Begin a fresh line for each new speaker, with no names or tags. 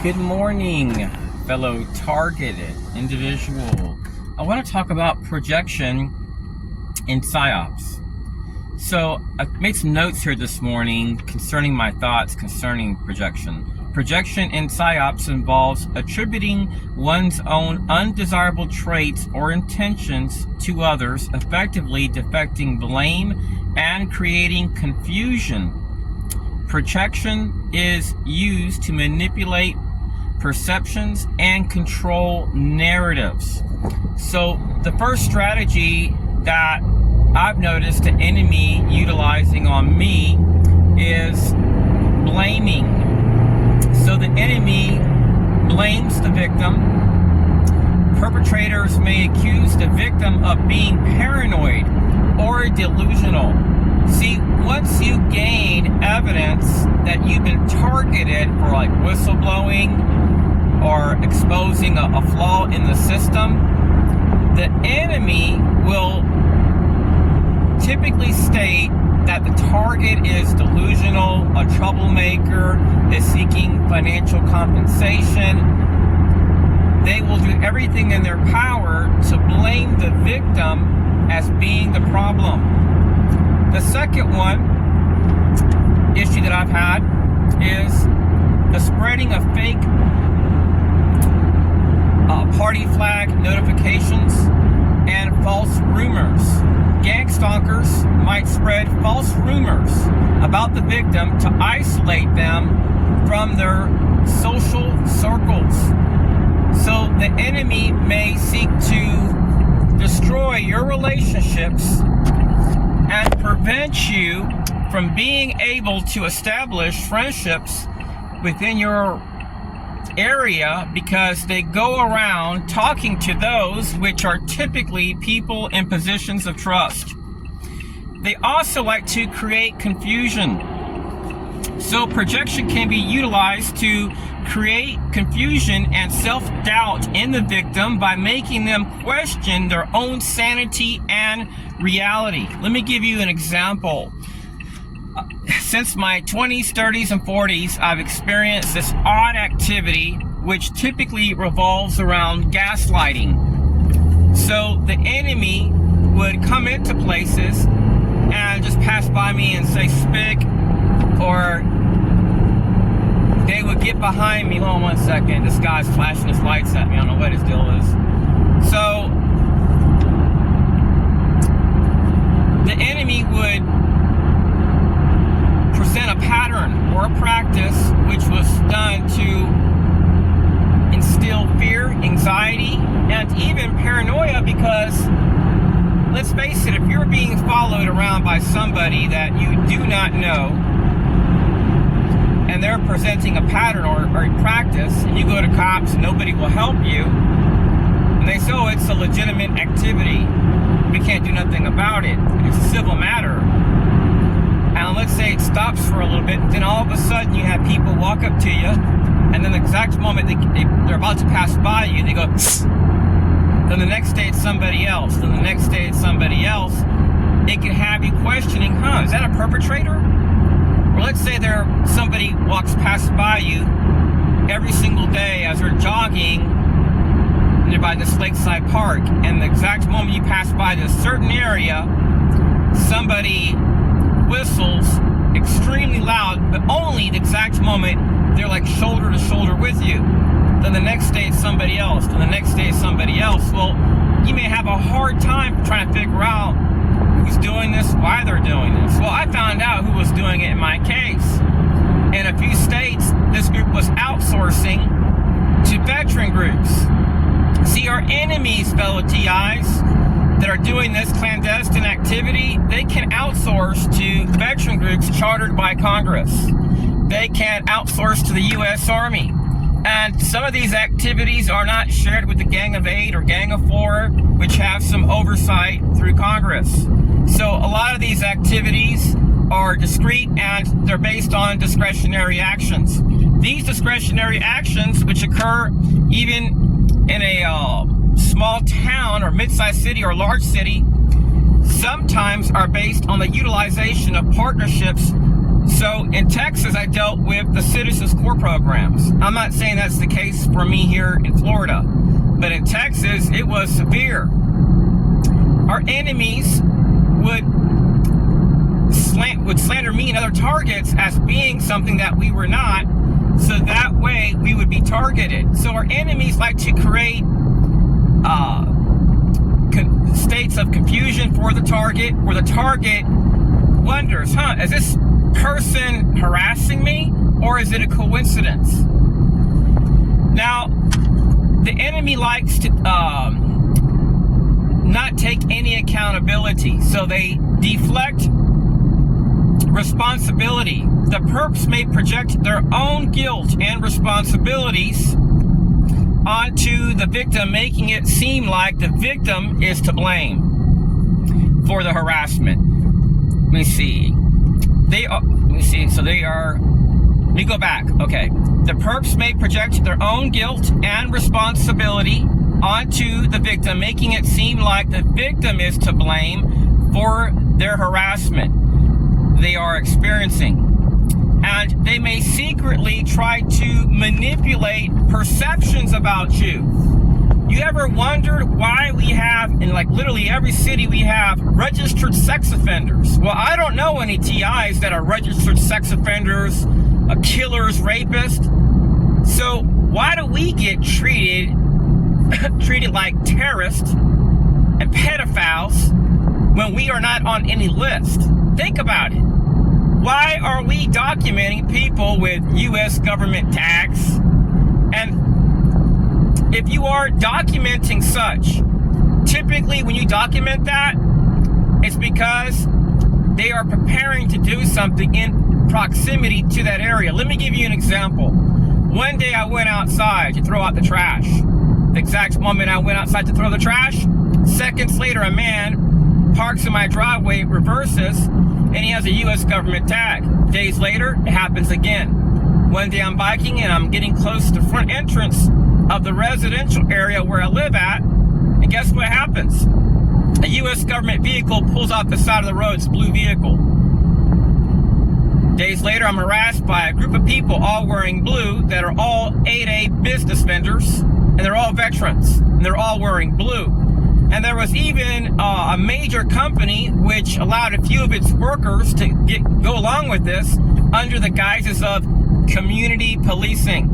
Good morning, fellow targeted individual. I want to talk about projection in Psyops. So I made some notes here this morning concerning my thoughts concerning projection. Projection in Psyops involves attributing one's own undesirable traits or intentions to others, effectively deflecting blame and creating confusion. Projection is used to manipulate perceptions and control narratives. So the first strategy that I've noticed the enemy utilizing on me is blaming. So the enemy blames the victim. Perpetrators may accuse the victim of being paranoid or delusional. See, once you gain evidence that you've been targeted for like whistleblowing or exposing a flaw in the system, the enemy will typically state that the target is delusional, a troublemaker, is seeking financial compensation. They will do everything in their power to blame the victim as being the problem. The second issue that I've had is the spreading of fake party flag notifications and false rumors. Gang stalkers might spread false rumors about the victim to isolate them from their social circles. So the enemy may seek to destroy your relationships and prevent you from being able to establish friendships within your area, because they go around talking to those which are typically people in positions of trust. They also like to create confusion. So projection can be utilized to create confusion and self-doubt in the victim by making them question their own sanity and reality. Let me give you an example. Since my 20s, 30s, and 40s, I've experienced this odd activity which typically revolves around gaslighting. So the enemy would come into places and just pass by me and say "spick," or they would get behind me. Hold on one second. This guy's flashing his lights at me. I don't know what his deal is. So the enemy would present a pattern or a practice which was done to instill fear, anxiety, and even paranoia, because let's face it, if you're being followed around by somebody that you do not know and they're presenting a pattern or a practice, and you go to cops and nobody will help you, and they say, oh, it's a legitimate activity, we can't do nothing about it, it's a civil matter. And let's say it stops for a little bit, then all of a sudden you have people walk up to you, and then the exact moment they're about to pass by you, they go, "Psst." Then the next day it's somebody else, then the next day it's somebody else. It can have you questioning, is that a perpetrator? Or let's say somebody walks past by you every single day as they're jogging nearby this lakeside park, and the exact moment you pass by this certain area, somebody whistles extremely loud, but only the exact moment they're like shoulder to shoulder with you. Then the next day it's somebody else, then the next day it's somebody else. Well, you may have a hard time trying to figure out who's doing this, why they're doing this. Well, I found out who was doing it in my case. In a few states, this group was outsourcing to veteran groups. See, our enemies, fellow TIs, that are doing this clandestine activity, they can outsource to veteran groups chartered by Congress. They can outsource to the U.S. Army. And some of these activities are not shared with the Gang of 8 or Gang of 4, which have some oversight through Congress. So a lot of these activities are discreet and they're based on discretionary actions. These discretionary actions, which occur even in a small town or mid-sized city or large city, sometimes are based on the utilization of partnerships So in Texas, I dealt with the Citizens Corps programs. I'm not saying that's the case for me here in Florida, but in Texas, it was severe. Our enemies would slander me and other targets as being something that we were not, so that way we would be targeted. So our enemies like to create states of confusion for the target, where the target wonders, is this person harassing me, or is it a coincidence? Now, the enemy likes to not take any accountability, so they deflect responsibility. The perps may project their own guilt and responsibilities onto the victim, making it seem like the victim is to blame for the harassment. Let me see. Let me go back. Okay. The perps may project their own guilt and responsibility onto the victim, making it seem like the victim is to blame for their harassment they are experiencing. And they may secretly try to manipulate perceptions about you. You ever wondered why we have, in like literally every city, we have registered sex offenders? Well, I don't know any TIs that are registered sex offenders, killers, rapists. So why do we get treated like terrorists and pedophiles when we are not on any list? Think about it. Why are we documenting people with U.S. government tags? And if you are documenting such, typically when you document that, it's because they are preparing to do something in proximity to that area. Let me give you an example. One day I went outside to throw out the trash. The exact moment I went outside to throw the trash, seconds later a man parks in my driveway, reverses, and he has a U.S. government tag. Days later, it happens again. One day I'm biking and I'm getting close to the front entrance of the residential area where I live at, and guess what happens? A U.S. government vehicle pulls off the side of the road. It's a blue vehicle. Days later, I'm harassed by a group of people all wearing blue that are all 8A business vendors, and they're all veterans, and they're all wearing blue. And there was even a major company which allowed a few of its workers to go along with this under the guises of community policing.